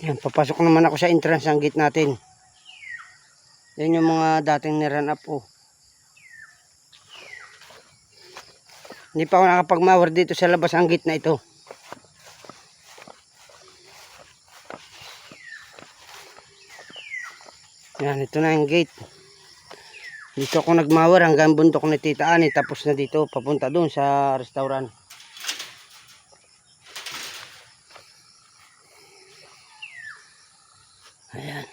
Yan, papasok naman ako sa entrance ng gate natin. Yan yung mga dating ni-run up oh. Hindi pa ako nakapag-mower dito sa labas ang gate na ito. Yan, ito na yung gate. Dito ako nag-mower hanggang bundok ni Tita Ani. Tapos na dito, papunta doon sa restaurant. Ayan.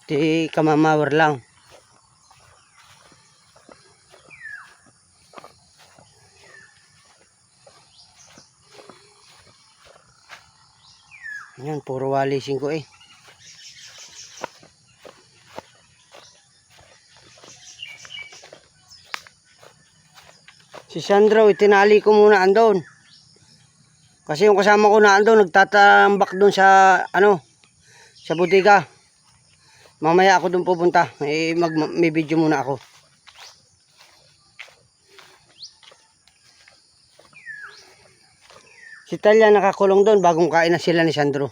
Di kamamawar lang. Ayan, puro walising ko eh. Si Sandro, itinali ko muna andon. Kasi yung kasama ko na andon, nagtatambak doon sa, sa bodega. Mamaya ako doon pupunta. May video muna ako. Si Talia nakakulong doon, bagong kain na sila ni Sandro.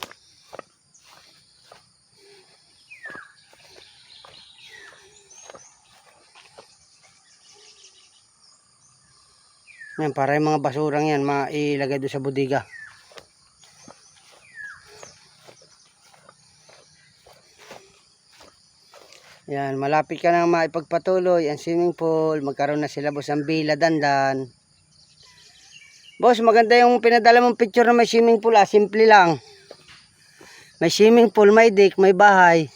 Yan, para yung mga basurang yan, mailagay doon sa bodega. Yan, malapit ka na maipagpatuloy ang swimming pool. Magkaroon na sila boss ang Villa Dandan. Boss, maganda yung pinadala mong picture na may swimming pool. Simple lang. May swimming pool, may deck, may bahay.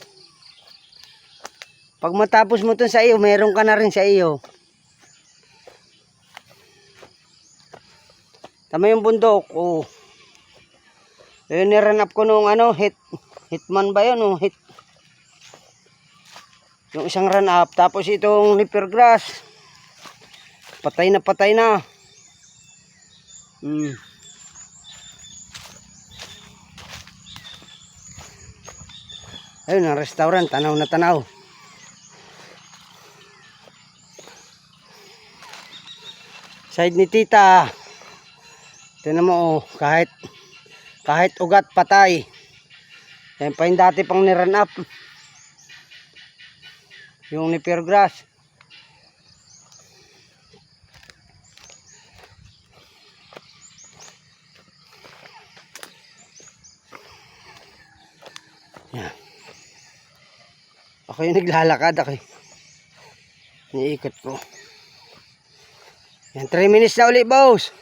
Pag matapos mo ito sa iyo, meron ka na rin sa iyo. Tama yung bundok. Oh. Yun, ni-run up ko nung hitman ba yun? Oh, yung isang run up. Tapos itong leper grass. Patay na patay na. Ayun ang restaurant. Tanaw na tanaw. Side ni Tita. Tignan mo oh, kahit ugat patay. Yan pa yung dati pang ni-run up. Yung leper grass. Yan. Ako yung naglalakad ako. Niikot ko. Yan, 3 minutes na ulit boss.